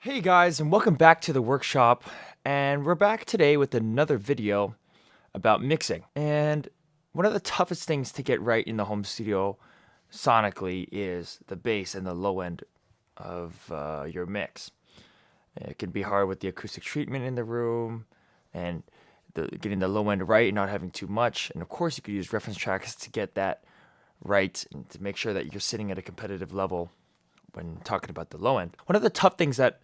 Hey guys, and welcome back to the workshop. And we're back today with another video about mixing. And one of the toughest things to get right in the home studio sonically is the bass and the low end of your mix. It can be hard with the acoustic treatment in the room and getting the low end right and not having too much. And of course, you could use reference tracks to get that right and to make sure that you're sitting at a competitive level when talking about the low end. One of the tough things that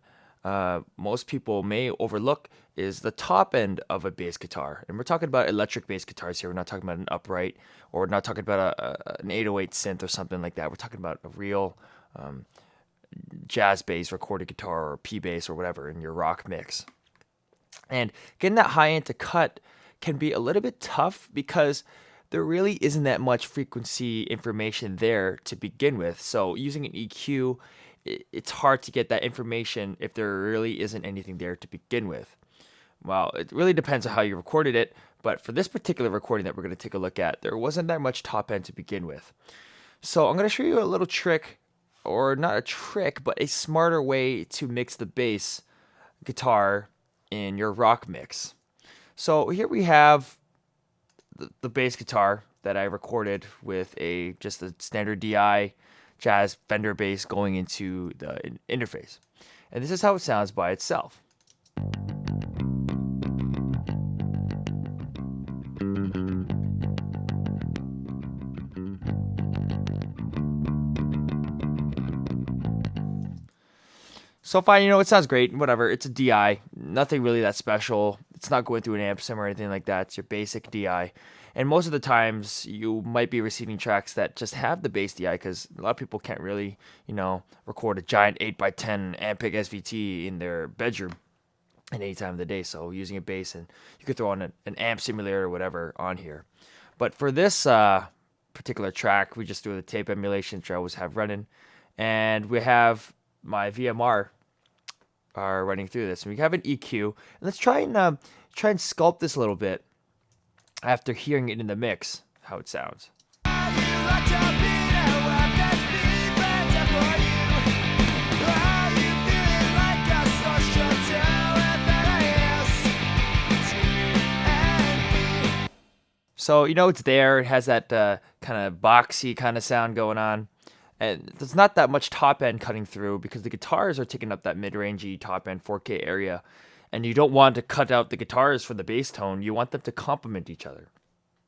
most people may overlook is the top end of a bass guitar. And we're talking about electric bass guitars here. We're not talking about an upright, or we're not talking about an 808 synth or something like that. We're talking about a real jazz bass, recorded guitar, or P bass, or whatever in your rock mix. And getting that high end to cut can be a little bit tough because there really isn't that much frequency information there to begin with. So using an EQ, it's hard to get that information if there really isn't anything there to begin with. Well, it really depends on how you recorded it, but for this particular recording that we're going to take a look at, there wasn't that much top end to begin with. So I'm going to show you a little trick, or not a trick, but a smarter way to mix the bass guitar in your rock mix. So here we have the bass guitar that I recorded with just a standard DI jazz Fender bass going into the interface. And this is how it sounds by itself. So fine, it sounds great, whatever. It's a DI, nothing really that special. It's not going through an amp sim or anything like that. It's your basic DI. And most of the times you might be receiving tracks that just have the bass DI because a lot of people can't really, record a giant 8x10 Ampeg SVT in their bedroom at any time of the day. So using a bass, and you could throw on an amp simulator or whatever on here. But for this particular track, we just do the tape emulation, which I always have running. And we have my VMR are running through this. And we have an EQ. And let's try and sculpt this a little bit after hearing it in the mix, how it sounds. So, it's there. It has that kind of boxy kind of sound going on. And there's not that much top end cutting through because the guitars are taking up that mid-rangey top end 4K area. And you don't want to cut out the guitars for the bass tone. You want them to complement each other.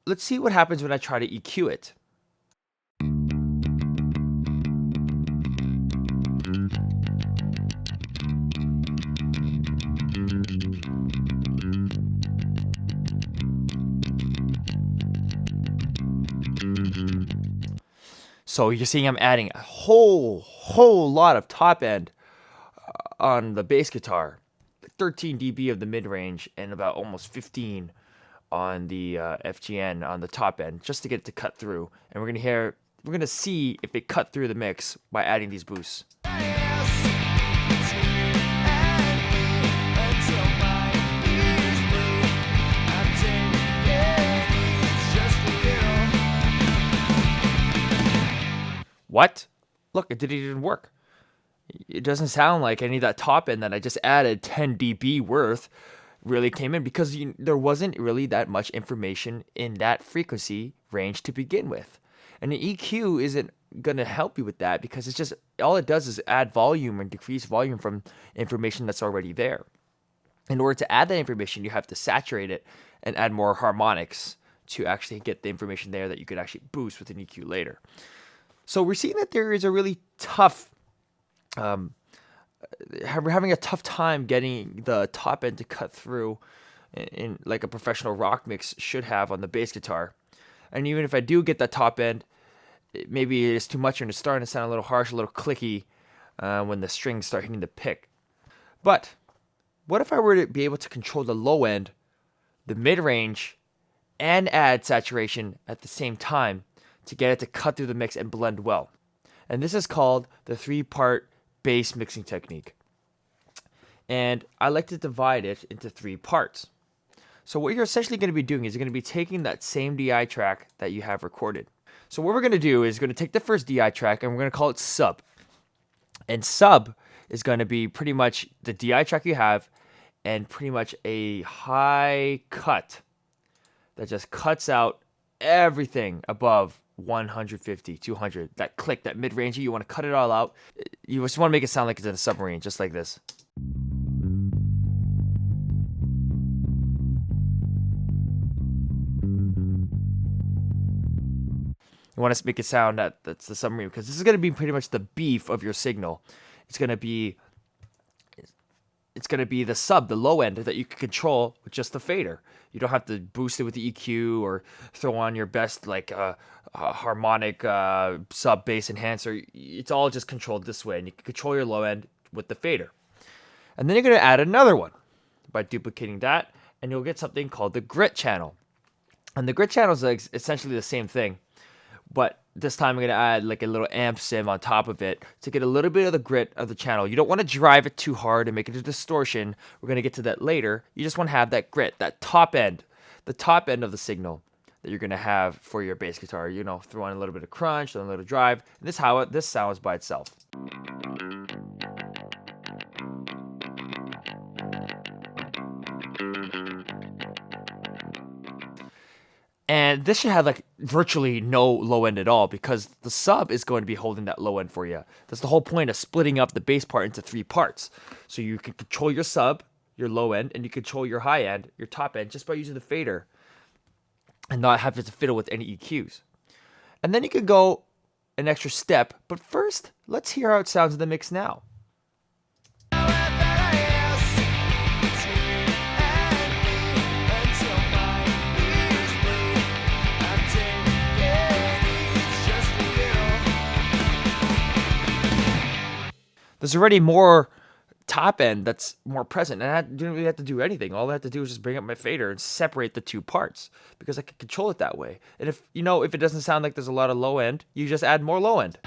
Let's see what happens when I try to EQ it. So you're seeing I'm adding a whole lot of top end on the bass guitar. 13 dB of the mid-range and about almost 15 on the FGN on the top end, just to get it to cut through. And we're gonna see if it cut through the mix by adding these boosts. What? Look, it didn't even work. It doesn't sound like any of that top end that I just added 10 dB worth really came in because there wasn't really that much information in that frequency range to begin with. And the EQ isn't going to help you with that because it's just all it does is add volume and decrease volume from information that's already there. In order to add that information, you have to saturate it and add more harmonics to actually get the information there that you could actually boost with an EQ later. So we're seeing that there is a really tough, we're having a tough time getting the top end to cut through in like a professional rock mix should have on the bass guitar. And even if I do get that top end, maybe it's too much and it's starting to sound a little harsh, a little clicky when the strings start hitting the pick. But what if I were to be able to control the low end, the mid-range, and add saturation at the same time to get it to cut through the mix and blend well? And this is called the 3-part bass mixing technique. And I like to divide it into 3 parts. So what you're essentially going to be doing is you're going to be taking that same DI track that you have recorded. So what we're going to do is going to take the first DI track and we're going to call it sub. And sub is going to be pretty much the DI track you have and pretty much a high cut that just cuts out everything above 150, 200. That click, that mid-range, you want to cut it all out. You just want to make it sound like it's in a submarine, just like this. You want to make it sound that's the submarine, because this is going to be pretty much the beef of your signal. It's going to be the sub, the low end that you can control with just the fader. You don't have to boost it with the EQ or throw on your best harmonic sub bass enhancer. It's all just controlled this way, and you can control your low end with the fader. And then you're going to add another one by duplicating that, and you'll get something called the grit channel. And the grit channel is essentially the same thing, but this time I'm going to add like a little amp sim on top of it to get a little bit of the grit of the channel. You don't want to drive it too hard and make it a distortion. We're going to get to that later. You just want to have that grit, that top end, the top end of the signal that you're going to have for your bass guitar. You know, throw on a little bit of crunch, then a little drive. And this is how this sounds by itself. And this should have like virtually no low end at all, because the sub is going to be holding that low end for you. That's the whole point of splitting up the bass part into 3 parts. So you can control your sub, your low end, and you control your high end, your top end, just by using the fader and not having to fiddle with any EQs. And then you can go an extra step. But first, let's hear how it sounds in the mix now. There's already more top end that's more present, and I didn't really have to do anything. All I had to do was just bring up my fader and separate the 2 parts, because I could control it that way. And if it doesn't sound like there's a lot of low end, you just add more low end.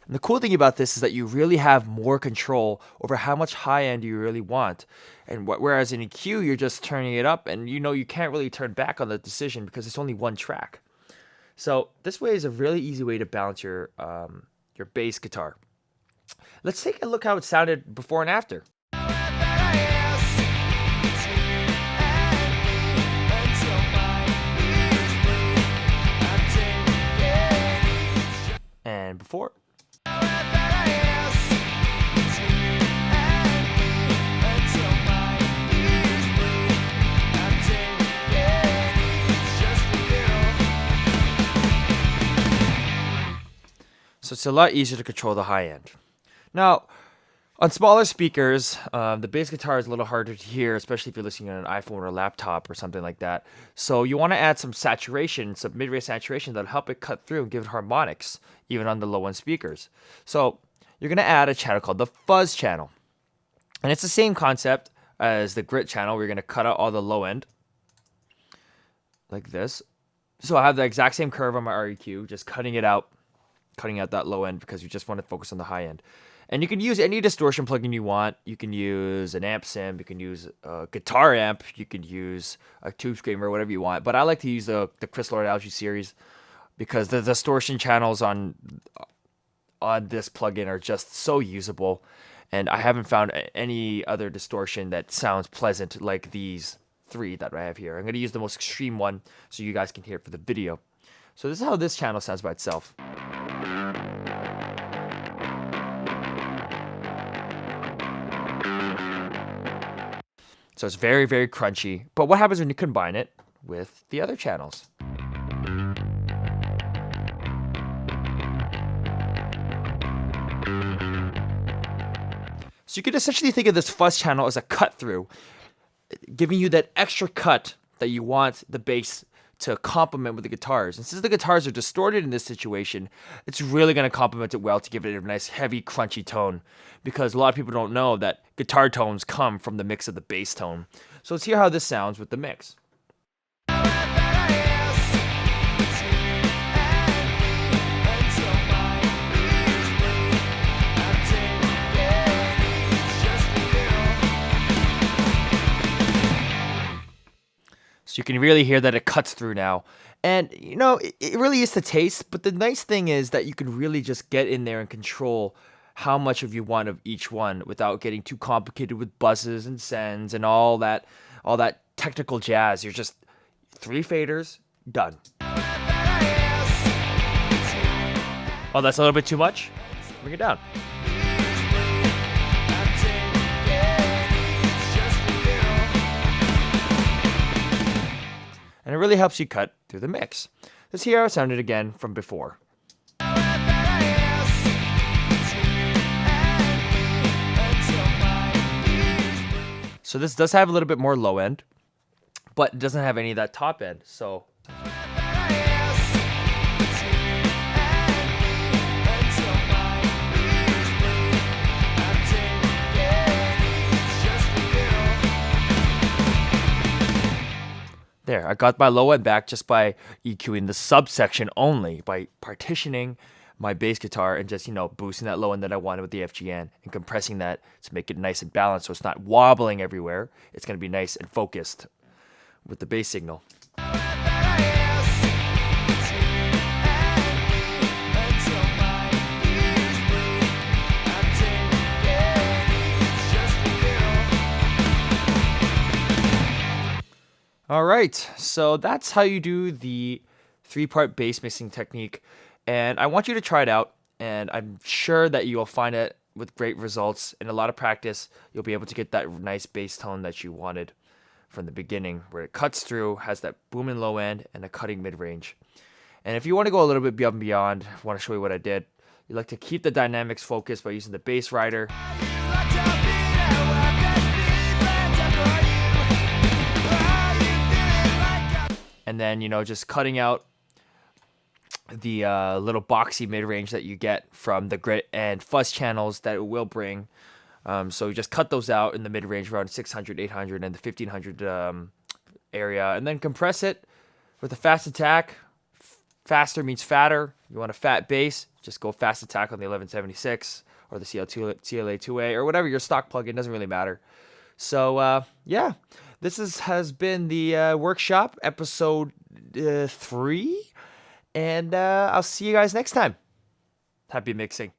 And the cool thing about this is that you really have more control over how much high end you really want. And whereas in EQ, you're just turning it up, and you can't really turn back on the decision because it's only one track. So this way is a really easy way to balance your bass guitar. Let's take a look how it sounded before and after. And before. So it's a lot easier to control the high end. Now, on smaller speakers, the bass guitar is a little harder to hear, especially if you're listening on an iPhone or a laptop or something like that. So you want to add some saturation, some mid-range saturation that'll help it cut through and give it harmonics, even on the low-end speakers. So you're going to add a channel called the fuzz channel. And it's the same concept as the grit channel. We're going to cut out all the low end, like this. So I have the exact same curve on my REQ, just cutting out that low end because you just want to focus on the high end. And you can use any distortion plugin you want. You can use an amp sim, you can use a guitar amp, you can use a tube screamer, whatever you want. But I like to use the Chris Lord Algae series because the distortion channels on this plugin are just so usable. And I haven't found any other distortion that sounds pleasant like these 3 that I have here. I'm going to use the most extreme one so you guys can hear it for the video. So this is how this channel sounds by itself. So it's very, very crunchy. But what happens when you combine it with the other channels? So you could essentially think of this fuzz channel as a cut through, giving you that extra cut that you want the bass to complement with the guitars. And since the guitars are distorted in this situation, it's really going to complement it well to give it a nice heavy crunchy tone, because a lot of people don't know that guitar tones come from the mix of the bass tone. So let's hear how this sounds with the mix. So you can really hear that it cuts through now. And it really is the taste, but the nice thing is that you can really just get in there and control how much of you want of each one without getting too complicated with buzzes and sends and all that technical jazz. You're just three faders, done. Oh, that's a little bit too much? Bring it down. And it really helps you cut through the mix. Let's hear how it sounded again from before. So this does have a little bit more low end, but it doesn't have any of that top end. So there, I got my low end back just by EQing the subsection only, by partitioning my bass guitar and just, boosting that low end that I wanted with the FGN and compressing that to make it nice and balanced so it's not wobbling everywhere. It's going to be nice and focused with the bass signal. All right, so that's how you do the 3-part bass mixing technique, and I want you to try it out, and I'm sure that you'll find it with great results. In a lot of practice, you'll be able to get that nice bass tone that you wanted from the beginning, where it cuts through, has that booming low end, and a cutting mid-range. And if you want to go a little bit above and beyond, I want to show you what I did. You like to keep the dynamics focused by using the bass rider. And then, just cutting out the little boxy mid-range that you get from the grit and fuzz channels that it will bring. So you just cut those out in the mid-range around 600, 800, and the 1500 area. And then compress it with a fast attack. Faster means fatter. You want a fat bass, just go fast attack on the 1176 or the CLA2A or whatever your stock plugin. Doesn't really matter. So, yeah. This has been the workshop, episode 3, and I'll see you guys next time. Happy mixing.